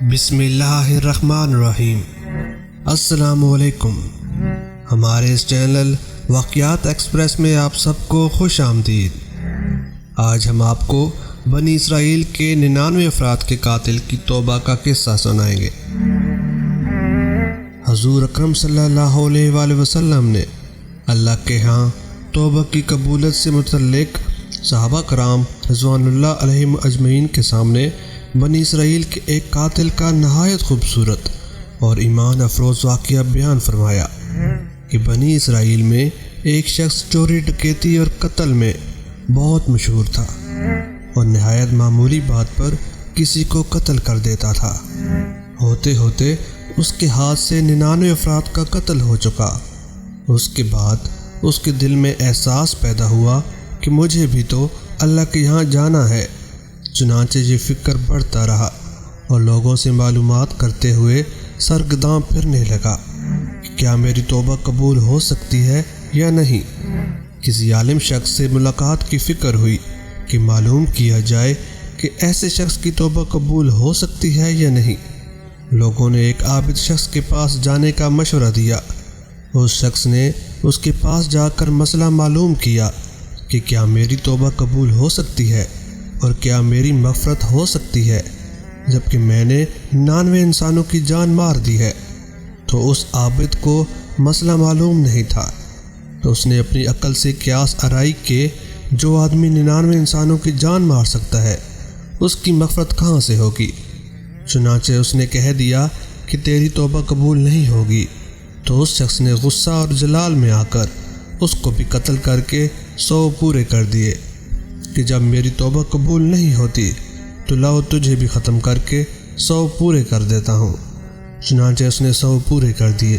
بسم اللہ الرحمن الرحیم۔ السلام علیکم۔ ہمارے اس چینل واقعات ایکسپریس میں آپ سب کو خوش آمدید۔ آج ہم آپ کو بنی اسرائیل کے 99 افراد کے قاتل کی توبہ کا قصہ سنائیں گے۔ حضور اکرم صلی اللہ علیہ وآلہ وسلم نے اللہ کے ہاں توبہ کی قبولیت سے متعلق صحابہ کرام رضوان اللہ علیہم اجمعین کے سامنے بنی اسرائیل کے ایک قاتل کا نہایت خوبصورت اور ایمان افروز واقعہ بیان فرمایا کہ بنی اسرائیل میں ایک شخص چوری ڈکیتی اور قتل میں بہت مشہور تھا اور نہایت معمولی بات پر کسی کو قتل کر دیتا تھا۔ ہوتے ہوتے اس کے ہاتھ سے 99 افراد کا قتل ہو چکا۔ اس کے بعد اس کے دل میں احساس پیدا ہوا کہ مجھے بھی تو اللہ کے یہاں جانا ہے۔ چنانچہ یہ فکر بڑھتا رہا اور لوگوں سے معلومات کرتے ہوئے سرگرداں پھرنے لگا کہ کیا میری توبہ قبول ہو سکتی ہے یا نہیں۔ کسی عالم شخص سے ملاقات کی فکر ہوئی کہ معلوم کیا جائے کہ ایسے شخص کی توبہ قبول ہو سکتی ہے یا نہیں۔ لوگوں نے ایک عابد شخص کے پاس جانے کا مشورہ دیا۔ اس شخص نے اس کے پاس جا کر مسئلہ معلوم کیا کہ کیا میری توبہ قبول ہو سکتی ہے اور کیا میری مغفرت ہو سکتی ہے جبکہ میں نے 99 انسانوں کی جان مار دی ہے۔ تو اس عابد کو مسئلہ معلوم نہیں تھا، تو اس نے اپنی عقل سے قیاس آرائی کہ جو آدمی 99 انسانوں کی جان مار سکتا ہے اس کی مغفرت کہاں سے ہوگی۔ چنانچہ اس نے کہہ دیا کہ تیری توبہ قبول نہیں ہوگی۔ تو اس شخص نے غصہ اور جلال میں آ کر اس کو بھی قتل کر کے 100 پورے کر دیے کہ جب میری توبہ قبول نہیں ہوتی تو لاؤ تجھے بھی ختم کر کے 100 پورے کر دیتا ہوں۔ چنانچہ اس نے 100 پورے کر دیے،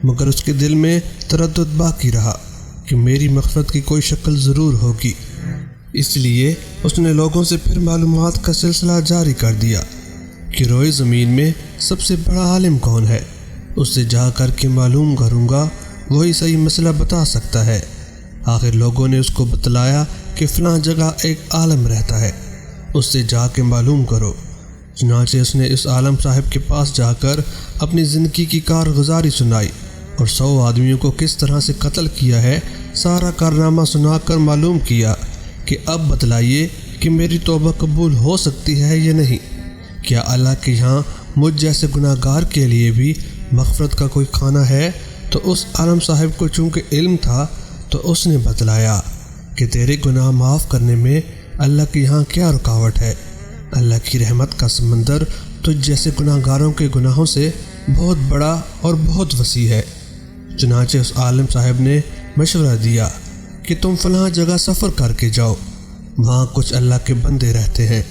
مگر اس کے دل میں تردد باقی رہا کہ میری مغفرت کی کوئی شکل ضرور ہوگی۔ اس لیے اس نے لوگوں سے پھر معلومات کا سلسلہ جاری کر دیا کہ روئے زمین میں سب سے بڑا عالم کون ہے، اس سے جا کر کے معلوم کروں گا، وہی صحیح مسئلہ بتا سکتا ہے۔ آخر لوگوں نے اس کو بتلایا کہ فلاں جگہ ایک عالم رہتا ہے، اس سے جا کے معلوم کرو۔ چنانچہ اس نے اس عالم صاحب کے پاس جا کر اپنی زندگی کی کارگزاری سنائی اور 100 آدمیوں کو کس طرح سے قتل کیا ہے سارا کارنامہ سنا کر معلوم کیا کہ اب بتلائیے کہ میری توبہ قبول ہو سکتی ہے یا نہیں۔ کیا اللہ کے یہاں مجھ جیسے گناہ گار کے لیے بھی مغفرت کا کوئی خانہ ہے؟ تو اس عالم صاحب کو چونکہ علم تھا تو اس نے بتلایا کہ تیرے گناہ معاف کرنے میں اللہ کے یہاں کیا رکاوٹ ہے۔ اللہ کی رحمت کا سمندر تجھ جیسے گناہ گاروں کے گناہوں سے بہت بڑا اور بہت وسیع ہے۔ چنانچہ اس عالم صاحب نے مشورہ دیا کہ تم فلاں جگہ سفر کر کے جاؤ، وہاں کچھ اللہ کے بندے رہتے ہیں،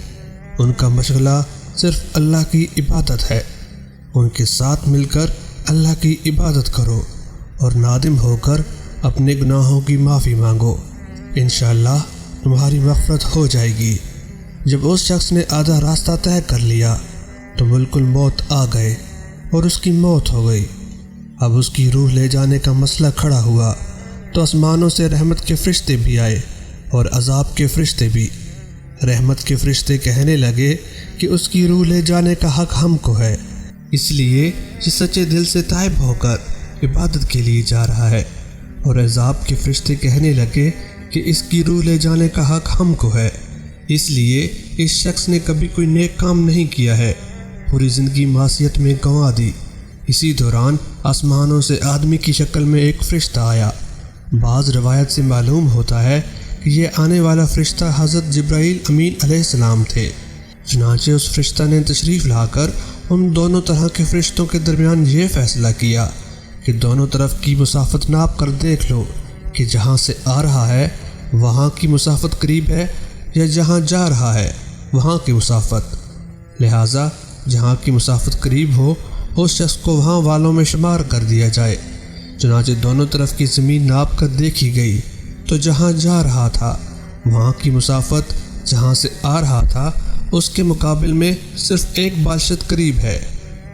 ان کا مشغلہ صرف اللہ کی عبادت ہے، ان کے ساتھ مل کر اللہ کی عبادت کرو اور نادم ہو کر اپنے گناہوں کی معافی مانگو، انشاءاللہ تمہاری مغفرت ہو جائے گی۔ جب اس شخص نے آدھا راستہ طے کر لیا تو ملک الموت آ گئے اور اس کی موت ہو گئی۔ اب اس کی روح لے جانے کا مسئلہ کھڑا ہوا تو آسمانوں سے رحمت کے فرشتے بھی آئے اور عذاب کے فرشتے بھی۔ رحمت کے فرشتے کہنے لگے کہ اس کی روح لے جانے کا حق ہم کو ہے، اس لیے یہ سچے دل سے تائب ہو کر عبادت کے لیے جا رہا ہے۔ اور عذاب کے فرشتے کہنے لگے کہ اس کی روح لے جانے کا حق ہم کو ہے، اس لیے اس شخص نے کبھی کوئی نیک کام نہیں کیا ہے، پوری زندگی معصیت میں گنوا دی۔ اسی دوران آسمانوں سے آدمی کی شکل میں ایک فرشتہ آیا۔ بعض روایت سے معلوم ہوتا ہے کہ یہ آنے والا فرشتہ حضرت جبرائیل امین علیہ السلام تھے۔ چنانچہ اس فرشتہ نے تشریف لا کر ان دونوں طرح کے فرشتوں کے درمیان یہ فیصلہ کیا کہ دونوں طرف کی مسافت ناپ کر دیکھ لو کہ جہاں سے آ رہا ہے وہاں کی مسافت قریب ہے یا جہاں جا رہا ہے وہاں کی مسافت، لہٰذا جہاں کی مسافت قریب ہو اس شخص کو وہاں والوں میں شمار کر دیا جائے۔ چنانچہ دونوں طرف کی زمین ناپ کر دیکھی گئی تو جہاں جا رہا تھا وہاں کی مسافت جہاں سے آ رہا تھا اس کے مقابل میں صرف 1 بالشت قریب ہے۔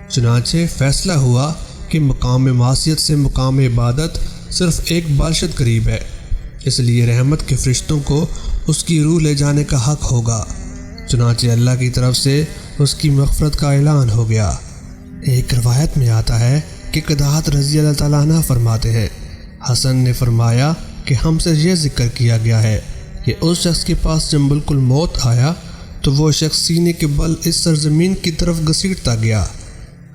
چنانچہ فیصلہ ہوا کہ مقام معصیت سے مقام عبادت صرف 1 بالشت قریب ہے، اس لیے رحمت کے فرشتوں کو اس کی روح لے جانے کا حق ہوگا۔ چنانچہ اللہ کی طرف سے اس کی مغفرت کا اعلان ہو گیا۔ ایک روایت میں آتا ہے کہ قداعت رضی اللہ تعالیٰ عنہ فرماتے ہیں، حسن نے فرمایا کہ ہم سے یہ ذکر کیا گیا ہے کہ اس شخص کے پاس جب ملک الموت آیا تو وہ شخص سینے کے بل اس سرزمین کی طرف گھسیٹتا گیا۔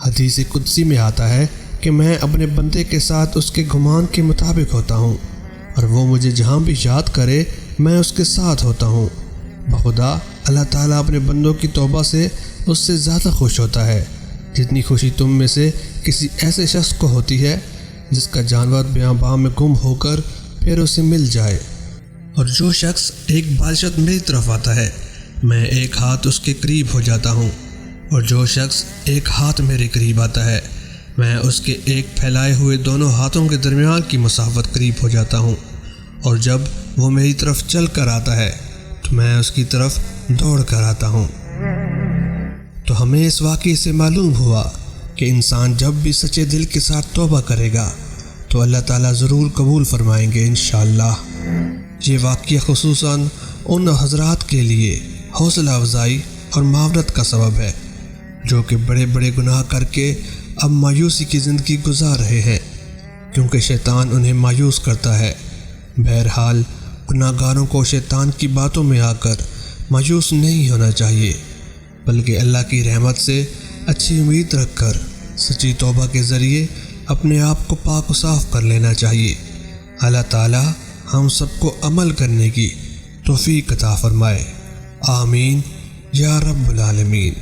حدیث قدسی میں آتا ہے کہ میں اپنے بندے کے ساتھ اس کے گمان کے مطابق ہوتا ہوں، اور وہ مجھے جہاں بھی یاد کرے میں اس کے ساتھ ہوتا ہوں۔ بخدا اللہ تعالیٰ اپنے بندوں کی توبہ سے اس سے زیادہ خوش ہوتا ہے جتنی خوشی تم میں سے کسی ایسے شخص کو ہوتی ہے جس کا جانور بیاباں میں گم ہو کر پھر اسے مل جائے۔ اور جو شخص ایک بادشاہ میری طرف آتا ہے میں ایک ہاتھ اس کے قریب ہو جاتا ہوں، اور جو شخص ایک ہاتھ میرے قریب آتا ہے میں اس کے ایک پھیلائے ہوئے دونوں ہاتھوں کے درمیان کی مسافت قریب ہو جاتا ہوں، اور جب وہ میری طرف چل کر آتا ہے تو میں اس کی طرف دوڑ کر آتا ہوں۔ تو ہمیں اس واقعے سے معلوم ہوا کہ انسان جب بھی سچے دل کے ساتھ توبہ کرے گا تو اللہ تعالیٰ ضرور قبول فرمائیں گے انشاءاللہ۔ یہ واقعہ خصوصاً ان حضرات کے لیے حوصلہ افزائی اور معاونت کا سبب ہے جو کہ بڑے بڑے گناہ کر کے اب مایوسی کی زندگی گزار رہے ہیں، کیونکہ شیطان انہیں مایوس کرتا ہے۔ بہرحال گناہ گاروں کو شیطان کی باتوں میں آ کر مایوس نہیں ہونا چاہیے، بلکہ اللہ کی رحمت سے اچھی امید رکھ کر سچی توبہ کے ذریعے اپنے آپ کو پاک و صاف کر لینا چاہیے۔ اللہ تعالی ہم سب کو عمل کرنے کی توفیق عطا فرمائے، آمین یا رب العالمین۔